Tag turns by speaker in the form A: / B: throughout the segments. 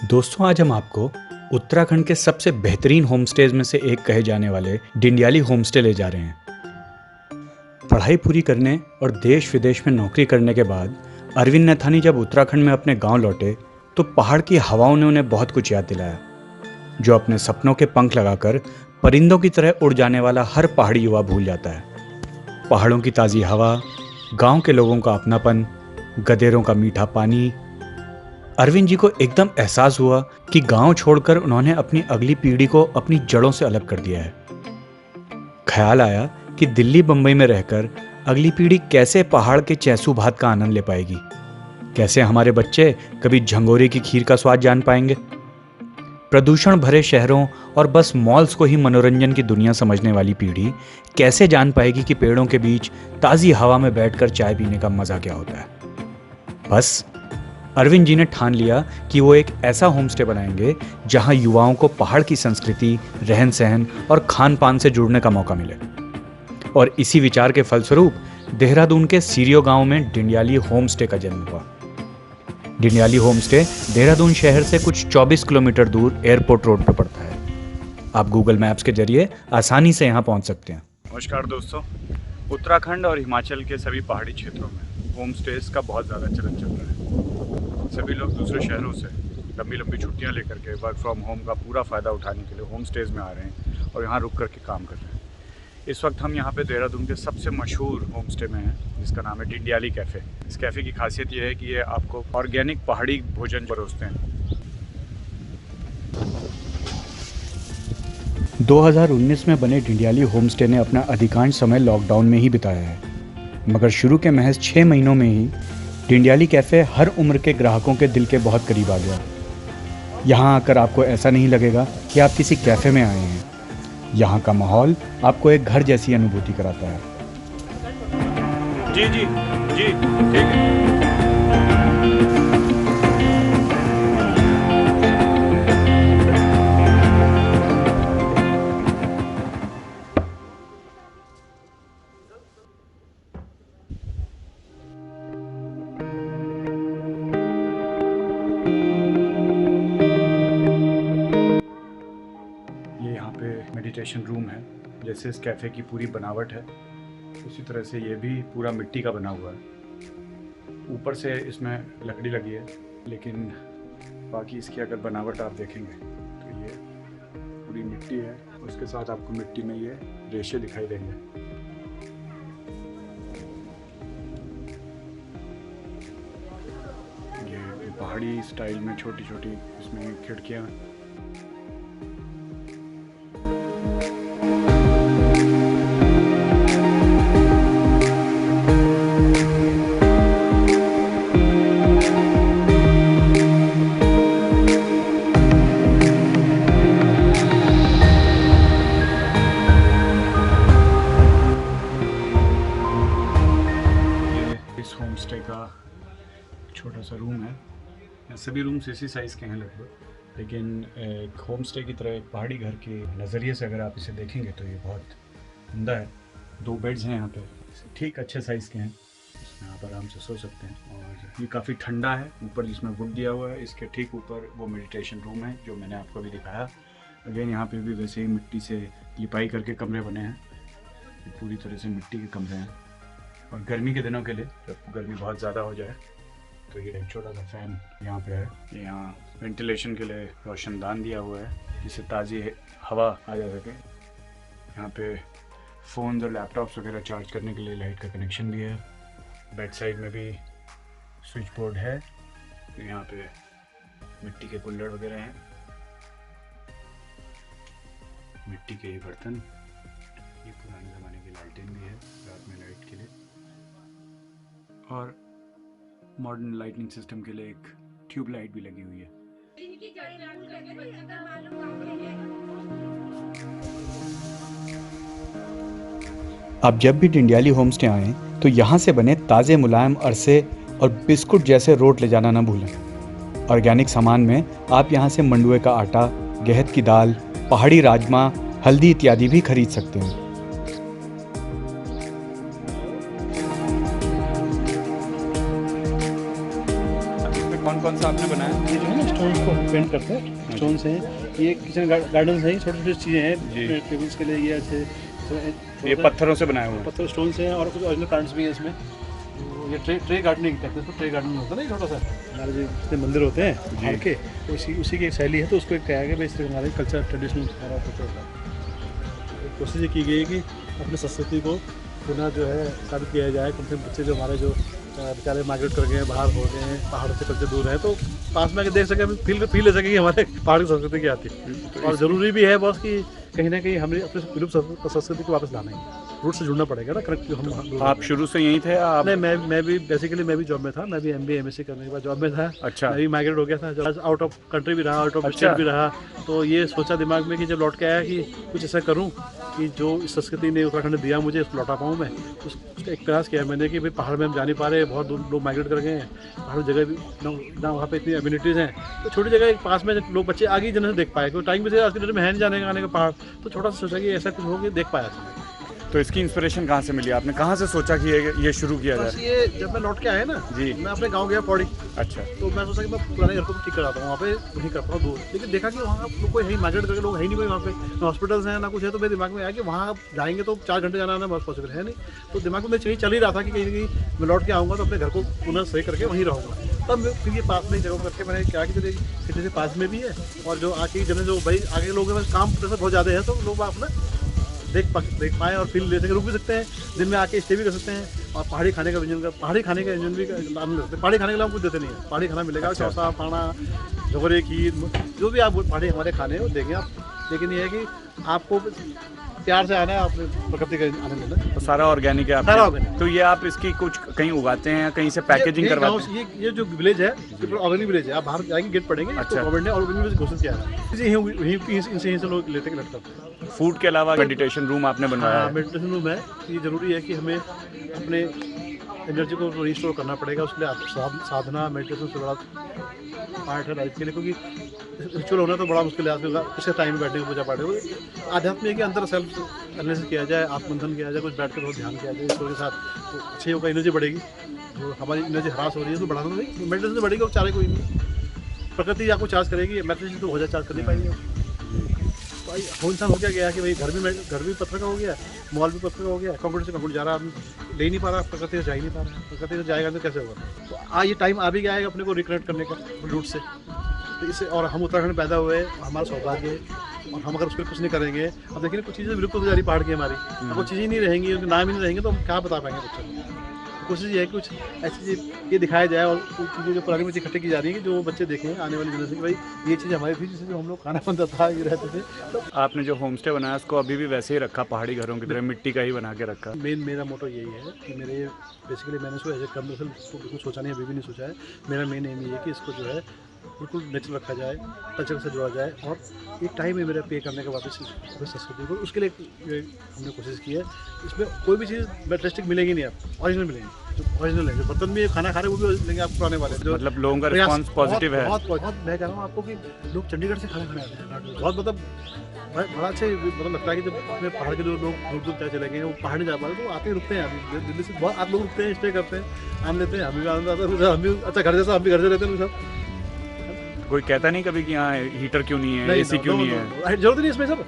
A: दोस्तों, आज हम आपको उत्तराखंड के सबसे बेहतरीन होमस्टेज में से एक कहे जाने वाले डिंडियाली होमस्टे ले जा रहे हैं। पढ़ाई पूरी करने और देश विदेश में नौकरी करने के बाद अरविंद नैथानी जब उत्तराखंड में अपने गांव लौटे तो पहाड़ की हवाओं ने उन्हें बहुत कुछ याद दिलाया। जो अपने सपनों के पंख लगाकर परिंदों की तरह उड़ जाने वाला हर पहाड़ी युवा भूल जाता है। पहाड़ों की ताज़ी हवा, गांव के लोगों का अपनापन, गदेरों का मीठा पानी। अरविंद जी को एकदम एहसास हुआ कि गांव छोड़कर उन्होंने अपनी अगली पीढ़ी को अपनी जड़ों से अलग कर दिया है। ख्याल आया कि दिल्ली बंबई में रहकर अगली पीढ़ी कैसे पहाड़ के चैसू भात का आनंद ले पाएगी, कैसे हमारे बच्चे कभी झंगोरे की खीर का स्वाद जान पाएंगे। प्रदूषण भरे शहरों और बस मॉल्स को ही मनोरंजन की दुनिया समझने वाली पीढ़ी कैसे जान पाएगी कि पेड़ों के बीच ताज़ी हवा में बैठकर चाय पीने का मजा क्या होता है। बस अरविंद जी ने ठान लिया कि वो एक ऐसा होमस्टे बनाएंगे जहां युवाओं को पहाड़ की संस्कृति, रहन सहन और खान पान से जुड़ने का मौका मिले। और इसी विचार के फलस्वरूप देहरादून के सीरियो गांव में डिंडियाली होमस्टे का जन्म हुआ। डिंडियाली होमस्टे देहरादून शहर से कुछ 24 किलोमीटर दूर एयरपोर्ट रोड पर पड़ता है। आप गूगल मैप्स के जरिए आसानी से यहाँ पहुँच सकते हैं।
B: नमस्कार दोस्तों, उत्तराखंड और हिमाचल के सभी पहाड़ी क्षेत्रों में होम स्टेज का बहुत ज़्यादा चलन चल रहा है। सभी लोग दूसरे शहरों से लंबी लंबी छुट्टियां लेकर के वर्क फ्रॉम होम का पूरा फ़ायदा उठाने के लिए होम स्टेज में आ रहे हैं और यहाँ रुक कर के काम कर रहे हैं। इस वक्त हम यहाँ पे देहरादून के सबसे मशहूर होम स्टे में हैं, जिसका नाम है डिंडियाली कैफ़े। इस कैफ़े की खासियत ये है कि ये आपको ऑर्गेनिक पहाड़ी भोजन परोसते हैं।
A: 2019 में बने डिंडियाली होमस्टे ने अपना अधिकांश समय लॉकडाउन में ही बिताया है, मगर शुरू के महज 6 महीनों में ही डिंडियाली कैफ़े हर उम्र के ग्राहकों के दिल के बहुत करीब आ गया। यहाँ आकर आपको ऐसा नहीं लगेगा कि आप किसी कैफ़े में आए हैं। यहाँ का माहौल आपको एक घर जैसी अनुभूति कराता है।
B: जी जी जी, ठीक है। मेडिटेशन रूम है। जैसे इस कैफ़े की पूरी बनावट है उसी तरह से ये भी पूरा मिट्टी का बना हुआ है। ऊपर से इसमें लकड़ी लगी है, लेकिन बाकी इसकी अगर बनावट आप देखेंगे तो ये पूरी मिट्टी है। उसके साथ आपको मिट्टी में ये रेशे दिखाई देंगे। ये पहाड़ी स्टाइल में छोटी छोटी इसमें खिड़कियाँ। होमस्टे का छोटा सा रूम है। सभी रूम्स इसी साइज़ के हैं लगभग, लेकिन एक होमस्टे की तरह एक पहाड़ी घर के नज़रिए से अगर आप इसे देखेंगे तो ये बहुत उम्दा है। 2 बेड्स हैं यहाँ पे, ठीक अच्छे साइज़ के हैं, इसमें आप आराम से सो सकते हैं। और ये काफ़ी ठंडा है। ऊपर जिसमें वुड दिया हुआ है, इसके ठीक ऊपर वो मेडिटेशन रूम है जो मैंने आपको अभी दिखाया। अगेन यहाँ पे भी वैसे ही मिट्टी से लिपाई करके कमरे बने हैं। ये पूरी तरह से मिट्टी के कमरे हैं। और गर्मी के दिनों के लिए, जब गर्मी बहुत ज़्यादा हो जाए तो ये एक छोटा सा फ़ैन यहाँ पे है। यहाँ वेंटिलेशन के लिए रोशनदान दिया हुआ है जिससे ताज़ी हवा आ जा सके। यहाँ पे फ़ोन्स और लैपटॉप्स वगैरह चार्ज करने के लिए लाइट का कनेक्शन भी है। बैक साइड में भी स्विच बोर्ड है। यहाँ पे मिट्टी के कुल्हड़ वगैरह हैं, मिट्टी के बर्तन। ये पुराने ज़माने की लाइटें भी है रात में लाइट के लिए, और मॉडर्न लाइटनिंग सिस्टम के लिए एक ट्यूब लाइट भी लगी हुई है।
A: आप जब भी डिंडियाली होमस्टे आएँ तो यहाँ से बने ताज़े मुलायम अरसे और बिस्कुट जैसे रोट ले जाना ना भूलें। ऑर्गेनिक सामान में आप यहाँ से मंडुए का आटा, गहत की दाल, पहाड़ी राजमा, हल्दी इत्यादि भी खरीद सकते हैं।
B: कौन कौन सा आपने बनाया?
C: ये जो है ना स्टोन्स को पेंट करते हैं, स्टोन्स हैं, ये किचन गार्डन हैं, छोटी छोटी चीज़ें हैं टेबल्स के लिए, ये अच्छे
B: ये पत्थरों से बनाए हुए हैं।
C: पत्थर स्टोन्स हैं और कुछ ओरिजिनल प्लांट्स भी हैं इसमें। ये ट्रे गार्डनिंग कहते हैं इसको, ट्रे गार्डनिंग होता है ना छोटा सा, हमारे जो जितने मंदिर होते हैं पहाड़ के, उसी की एक शैली है, तो उसको एक कहा गया भाई इस तरह हमारे कल्चर ट्रेडिशनल हमारा कुछ होता है। कोशिश ये की गई है कि अपनी संस्कृति को पुनः जो है स्थापित किया जाए। कम से कम बच्चे जो हमारे जो बेचारे माइग्रेट कर गए हैं, बाहर हो गए हैं, पहाड़ों से कल्चर दूर है, तो पास में आके देख सके, फील ले सके कि हमारे पहाड़ की संस्कृति क्या आती है। और ज़रूरी भी है बॉस कि कहीं ना कहीं हमें अपने विलुप्त संस्कृति को वापस लाना है, रूट से जुड़ना पड़ेगा ना, करेक्ट। हम
B: आप शुरू से यहीं थे? आप
C: नहीं, मैं भी बेसिकली मैं भी जॉब में था, मैं भी MBA MSc करने के बाद जॉब में था।
B: अच्छा।
C: मैं भी माइग्रेट हो गया था, आउट ऑफ कंट्री भी रहा, आउट ऑफ स्टेट भी रहा। तो ये सोचा दिमाग में कि जब लौट के आया कि कुछ ऐसा करूं कि जो इस संस्कृति ने उत्तराखंड ने दिया मुझे, उसको लौटा पाऊँ मैं। उसका एक प्रयास किया मैंने कि भाई पहाड़ में हम जा नहीं पा रहे, बहुत दूर लोग माइग्रेट कर गए हैं, पहाड़ जगह भी ना वहाँ पे इतनी अम्यूनिटीज़ हैं, तो छोटी जगह एक पास में लोग बच्चे आगे जनरल देख पाए, क्योंकि टाइम भी आज के डेट में है नहीं जाने का आने का पहाड़, तो छोटा सा सोचा कि ऐसा कुछ हो देख पाया।
B: तो इसकी इंस्पिरेशन कहाँ से मिली? आपने कहाँ से सोचा कि ये शुरू किया
C: बस
B: जाए?
C: ये जब मैं लौट के आया ना
B: जी,
C: मैं अपने गांव गया पौड़ी,
B: अच्छा,
C: तो मैं सोचा कि मैं पुराने घर को ठीक कराता हूँ, वहाँ पे वहीं करता हूँ दूर, लेकिन देखा कि वहाँ लोग कोई है ही, माइग्रेट करके लोग है ही नहीं कोई वहाँ पे, ना हॉस्पिटल्स हैं ना कुछ है। तो मेरे दिमाग में आया कि वहाँ जाएंगे तो 4 घंटे जाना बहुत पॉसिबल है नहीं, तो दिमाग में यही चल ही रहा था कि कहीं ना कहीं मैं लौट के आऊँगा तो अपने घर को पुनः सही करके वहीं रहूँगा। तब फिर ये पास में ही जगह करके मैंने क्या कि चलिए सिटी से पास में भी है, और जो आके जन जो भाई आगे लोग हैं काम प्रेशर बहुत ज़्यादा है, तो लोग अपना देख पाएँ और फील ले सकें, रुक भी सकते हैं, दिन में आके स्टे भी कर सकते हैं, और पहाड़ी खाने का व्यंजन पहाड़ी खाने का व्यंजन भी आनंद लेते हैं। पहाड़ी खाने के लिए हम कुछ देते नहीं है, पहाड़ी खाना मिलेगा, चौसा पाना जोगरे खीर जो भी आप पहाड़ी हमारे खाने हैं वो देंगे आप, लेकिन ये है कि आपको प्यार से आना है, आपने प्रकृति का आनंद लेना है।
B: तो सारा ऑर्गेनिक है
C: सारा
B: आपके?
C: ऑर्गेनिक।
B: तो ये आप इसकी कुछ कहीं उगाते हैं या कहीं से पैकेजिंग करवाते हैं?
C: ये जो विलेज है ये ऑर्गेनिक विलेज है, आप बाहर जाएंगे गेट पड़ेंगे, तो गवर्नमेंट ने ऑर्गेनिक विलेज घोषित किया है, इनसे लोग लेते हैं लैपटॉप।
B: फूड के अलावा मेडिटेशन रूम आपने बनवाया है?
C: मेडिटेशन रूम है, ये जरूरी है कि हमें अपने एनर्जी को रिस्टोर करना पड़ेगा, उसके लिए साधना मेडिटेशन से बड़ा पार्ट है लाइफ के लिए, क्योंकि रिचुअल होना तो बड़ा मुश्किल है आदमी का, किसी टाइम में बैठने की पूजा पाठ है। आध्यात्म है कि अंदर सेल्फ एनालिसिस किया जाए, आत्ममंथन किया जाए, कुछ बैठ कर बहुत ध्यान किया जाए, ईश्वर के साथ, तो अच्छी होगा, एनर्जी बढ़ेगी। जो हमारी एनर्जी हरास हो रही है उसको बढ़ाना नहीं, मेडिटेशन से बढ़ेगी, और चारे कोई नहीं, प्रकृति आपको चार्ज करेगी, मेडिटेशन तो हो जाए चार्ज कर नहीं पाएंगे। तो हो इंसान हो क्या गया कि भाई घर भी पत्थर का हो गया, मॉल भी पत्थर का हो गया, कंप्यूटर से कंप्यूटर जा रहा, आदमी ले नहीं पा रहा, प्रकृति से जा ही नहीं पा रहा, प्रकृति से जाएगा तो कैसे होगा? तो ये टाइम आ भी गया है अपने को रिकनेक्ट करने का रूट से, तो इससे, और हम उत्तराखंड में पैदा हुए, हमारा सौभाग्य है, और हम अगर उस पर कुछ नहीं करेंगे, अब देखिए कुछ चीज़ें विलुप्त हो जा रही पहाड़ की हमारी, अब वो चीज़ें ही नहीं रहेंगी, उनके नाम ही नहीं रहेंगे, तो हम क्या बता पाएंगे बच्चों को? कोशिश ये है कि कुछ ऐसी चीज़ ये दिखाया जाए, और कुछ चीज़ें जो पुरानी चीज़ इकट्ठी की जा रही है कि जो बच्चे देखें आने वाली जनरेशन की, भाई ये चीज़ हमारी थी जिससे जो हम लोग खाना बनता था, ये रहते थे। तो
B: आपने जो होम स्टे बनाया उसको अभी भी वैसे ही रखा, पहाड़ी घरों की तरह मिट्टी का ही बना के रखा?
C: मेरा मोटो यही है कि बेसिकली मैंने इसको एज ए कमर्शियल बिल्कुल सोचा नहीं, अभी भी नहीं सोचा है। मेरा मेन एम ये है कि इसको जो है बिल्कुल नेचुरल रखा जाए, कल्चर से जोड़ा जाए, और एक टाइम है मेरा पे करने का वापस संस्कृति को, उसके लिए हमने कोशिश की है। इसमें कोई भी चीज़ बेस्टिक मिलेगी नहीं, आप ओरिजिनल मिलेंगे, जो ओरिजिनल है, जो बर्तन में खाना खा रहे हैं वो भी लेंगे आप पुराने वाले, जो
B: मतलब लोगों का रिस्पांस पॉजिटिव है?
C: बहुत मैं कह रहा हूँ आपको कि लोग चंडीगढ़ से खाना खाने आते हैं, बहुत मतलब बड़ा अच्छा मतलब लगता है कि जब अपने पहाड़ के जो लोग दूर चले गए हैं, वो पहाड़ नहीं जा पाते, तो आते ही रुकते हैं, अभी दिल्ली से बहुत आप लोग रुकते हैं, स्टे करते हैं, आम लेते हैं, हमें भी आनंद आता है, हम भी अच्छा घर जैसा, हम भी घर से रहते हैं सब।
B: कोई कहता नहीं कभी कि यहाँ हीटर क्यों नहीं है, एसी क्यों नहीं है?
C: जरूरत नहीं इसमें सर,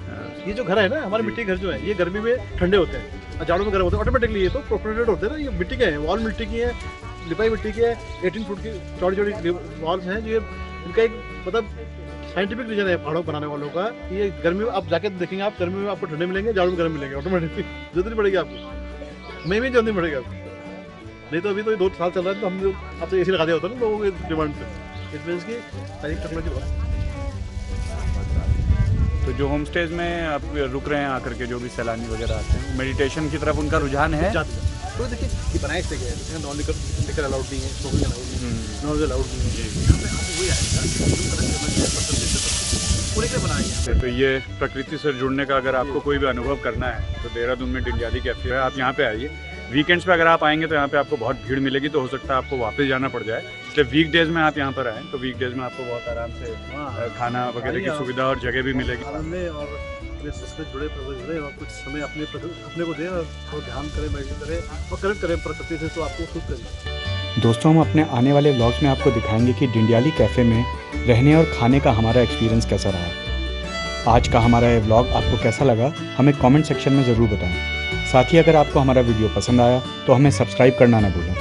C: ये जो घर है ना हमारे मिट्टी घर जो है, ये गर्मी में ठंडे होते हैं और जाड़ों में गर्म होते हैं ऑटोमेटिकली, ये तो प्रोपोर्टेड होते हैं ना, ये मिट्टी के हैं, वॉल मिट्टी की है, लिपाई मिट्टी की है, 18 फुट की चौड़ी चौड़ी वॉल्स हैं, ये इनका एक मतलब साइंटिफिक रीजन है पहाड़ों बनाने वालों का। ये गर्मी में आप जाके देखेंगे, आप गर्मी में आपको ठंडे मिलेंगे, जाड़ों में गर्म मिलेंगे, ऑटोमेटिकली जरूरत नहीं पड़ेगी आपको, मैं भी जल्दी पड़ेगा आपको, नहीं तो अभी तो 2 साल चल रहा है, तो हम आपसे एसी लगा दिया होता है ना लोगों की डिमांड पे, इट मीन्स की सारी टेक्नोलॉजी बहुत।
B: तो जो होम स्टेज में आप रुक रहे हैं आकर के, जो भी सैलानी वगैरह आते हैं, मेडिटेशन की तरफ उनका रुझान है?
C: तो देखिए ये बनाए से गया है, नॉन लिकर अलाउड नहीं है, स्मोकिंग अलाउड नहीं है, नॉन अलाउड नहीं है, यहाँ पे आपको वही आएगा पूरे के बनाया गया।
B: तो ये प्रकृति से जुड़ने का अगर आपको कोई भी अनुभव करना है तो देहरादून में डिंडियाली कैफे है, आप यहाँ पे आइए। वीकेंड्स पे अगर आप आएंगे तो यहाँ पे आपको बहुत भीड़ मिलेगी, तो हो सकता है आपको वापस जाना पड़ जाए, इसलिए वीकडेज में आप यहाँ पर आएँ तो वीकडेज में आपको बहुत आराम से खाना वगैरह की सुविधा और जगह भी मिलेगी।
C: और अपने संस्कृत जुड़े और कुछ समय अपने को दें और ध्यान करें, मेडिटेशन करें और कनेक्ट करें प्रकृति से, तो आपको खुद करें।
A: दोस्तों, हम अपने आने वाले व्लॉग्स में आपको दिखाएंगे कि डिंडियाली कैफ़े में रहने और खाने का हमारा एक्सपीरियंस कैसा रहा। आज का हमारा ये व्लॉग आपको कैसा लगा हमें कमेंट सेक्शन में ज़रूर बताएं। साथ ही अगर आपको हमारा वीडियो पसंद आया तो हमें सब्सक्राइब करना ना भूलें।